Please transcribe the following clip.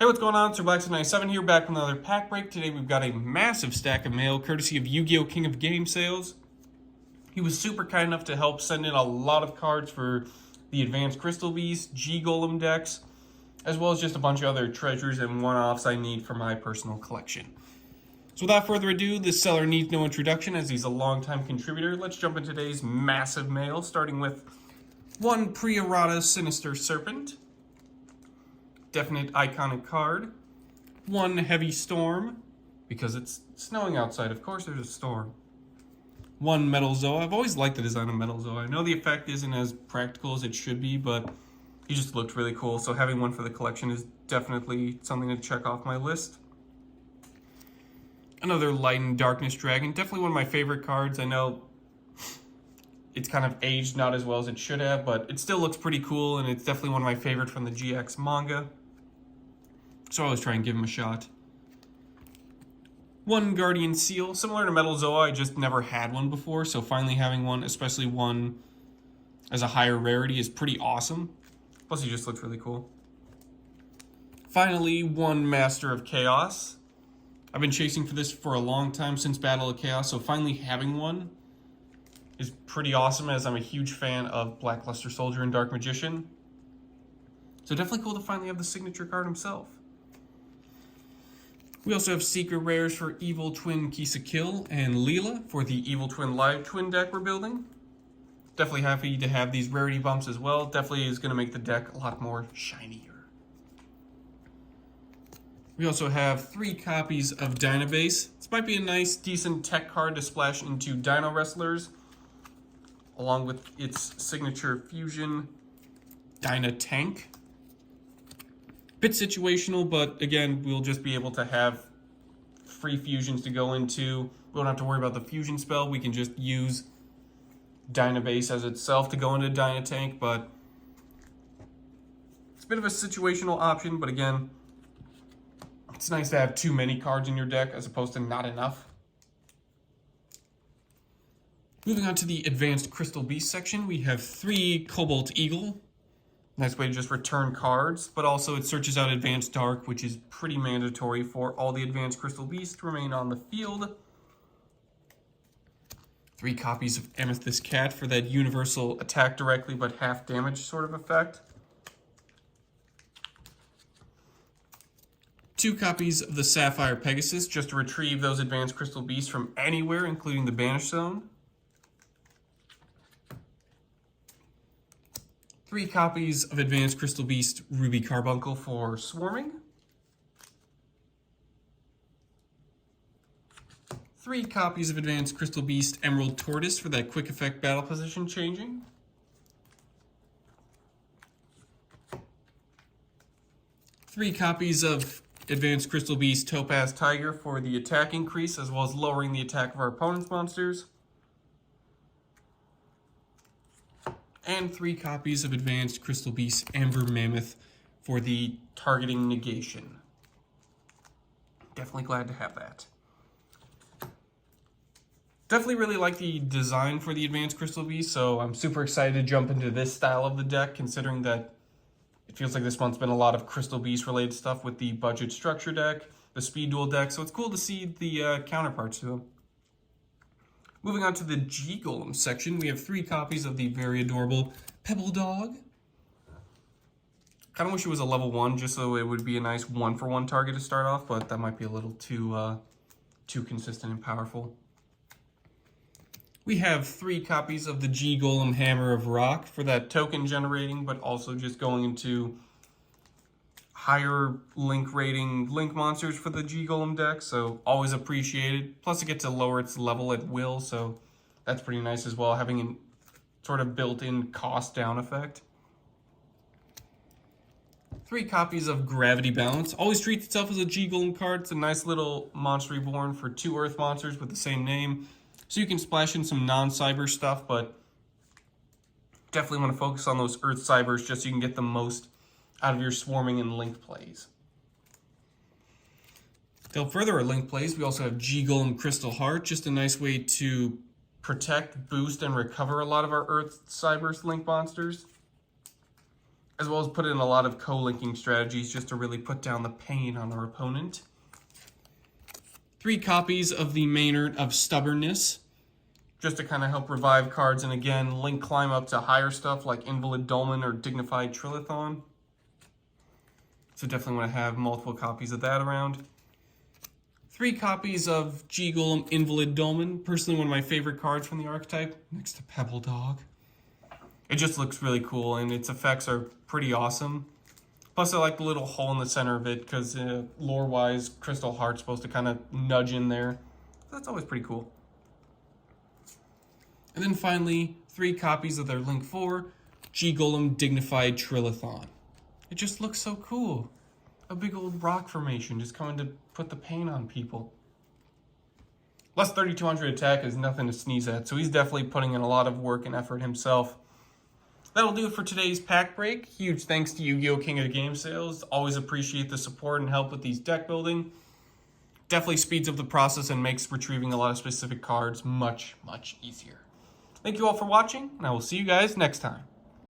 Hey, what's going on? It's Black97 here, back with another pack break. Today we've got a massive stack of mail, courtesy of YuGiOh King of Gamesales. He was super kind enough to help send in a lot of cards for the Advanced Crystal Beast, Golem decks, as well as just a bunch of other treasures and one-offs I need for my personal collection. So without further ado, this seller needs no introduction as he's a longtime contributor. Let's jump into today's massive mail, starting with one Pre-Errata Sinister Serpent. Definite iconic card. One Heavy Storm, because it's snowing outside, of course there's a storm. One Metal Zoa. I've always liked the design of Metal Zoa. I know the effect isn't as practical as it should be, but he just looked really cool, so having one for the collection is definitely something to check off my list. Another Light and Darkness Dragon, definitely one of my favorite cards. I know it's kind of aged not as well as it should have, but it still looks pretty cool, and it's definitely one of my favorite from the GX manga. So I always try and give him a shot. One Guardian Seal, similar to Metal Zoa, I just never had one before, so finally having one, especially one as a higher rarity, is pretty awesome. Plus he just looks really cool. Finally, one Master of Chaos. I've been chasing for this for a long time, since Battle of Chaos, so finally having one is pretty awesome, as I'm a huge fan of Black Luster Soldier and Dark Magician. So definitely cool to finally have the signature card himself. We also have Secret Rares for Evil Twin Kisa Kill and Leela for the Evil Twin Live Twin deck we're building. Definitely happy to have these rarity bumps as well. Definitely is going to make the deck a lot more shinier. We also have 3 copies of Dynabase. This might be a nice, decent tech card to splash into Dino Wrestlers, along with its signature fusion, Dyna Tank. Bit situational, but again, we'll just be able to have free fusions to go into. We don't have to worry about the fusion spell. We can just use Dynabase as itself to go into Dyna Tank, but it's a bit of a situational option, but again, it's nice to have too many cards in your deck as opposed to not enough. Moving on to the Advanced Crystal Beast section, we have 3 Cobalt Eagle. Nice way to just return cards, but also it searches out Advanced Dark, which is pretty mandatory for all the Advanced Crystal Beasts to remain on the field. 3 copies of Amethyst Cat for that universal attack directly but half damage sort of effect. 2 copies of the Sapphire Pegasus, just to retrieve those Advanced Crystal Beasts from anywhere, including the Banish Zone. 3 copies of Advanced Crystal Beast Ruby Carbuncle for Swarming. 3 copies of Advanced Crystal Beast Emerald Tortoise for that quick effect battle position changing. 3 copies of Advanced Crystal Beast Topaz Tiger for the attack increase, as well as lowering the attack of our opponent's monsters. And 3 copies of Advanced Crystal Beast Amber Mammoth for the targeting negation. Definitely glad to have that. Definitely really like the design for the Advanced Crystal Beast, so I'm super excited to jump into this style of the deck, considering that it feels like this month's been a lot of Crystal Beast related stuff with the budget structure deck, the speed duel deck, so it's cool to see the counterparts to them. Moving on to the Golem section, we have 3 copies of the very adorable Pebble Dog. Kind of wish it was a level 1, just so it would be a nice 1-for-1 target to start off, but that might be a little too consistent and powerful. We have 3 copies of the Golem Hammer of Rock for that token generating, but also just going into higher link rating link monsters for the Golem deck, so always appreciated. Plus it gets to lower its level at will, so that's pretty nice as well, having a sort of built-in cost down effect. 3 copies of Gravity Balance. Always treats itself as a Golem card. It's a nice little monster reborn for 2 Earth monsters with the same name, so you can splash in some non-cyber stuff, but definitely want to focus on those Earth cybers just so you can get the most out of your swarming and link plays. To help further our link plays, we also have Golem Crystal Heart, just a nice way to protect, boost, and recover a lot of our Earth Cybers link monsters. as well as put in a lot of co-linking strategies just to really put down the pain on our opponent. 3 copies of the Maynard of Stubbornness, just to kind of help revive cards and again, link climb up to higher stuff like Invalid Dolmen or Dignified Trilithon. So definitely want to have multiple copies of that around. 3 copies of Golem Invalid Dolmen, personally one of my favorite cards from the archetype, next to Pebble Dog. It just looks really cool and its effects are pretty awesome. Plus, I like the little hole in the center of it because lore-wise, Crystal Heart's supposed to kind of nudge in there. So that's always pretty cool. And then finally, 3 copies of their Link 4, Golem Dignified Trilithon. It just looks so cool. A big old rock formation just coming to put the pain on people. Less 3,200 attack is nothing to sneeze at, so he's definitely putting in a lot of work and effort himself. That'll do it for today's pack break. Huge thanks to Yu-Gi-Oh! King of Game Sales. Always appreciate the support and help with these deck building. Definitely speeds up the process and makes retrieving a lot of specific cards much, much easier. Thank you all for watching, and I will see you guys next time.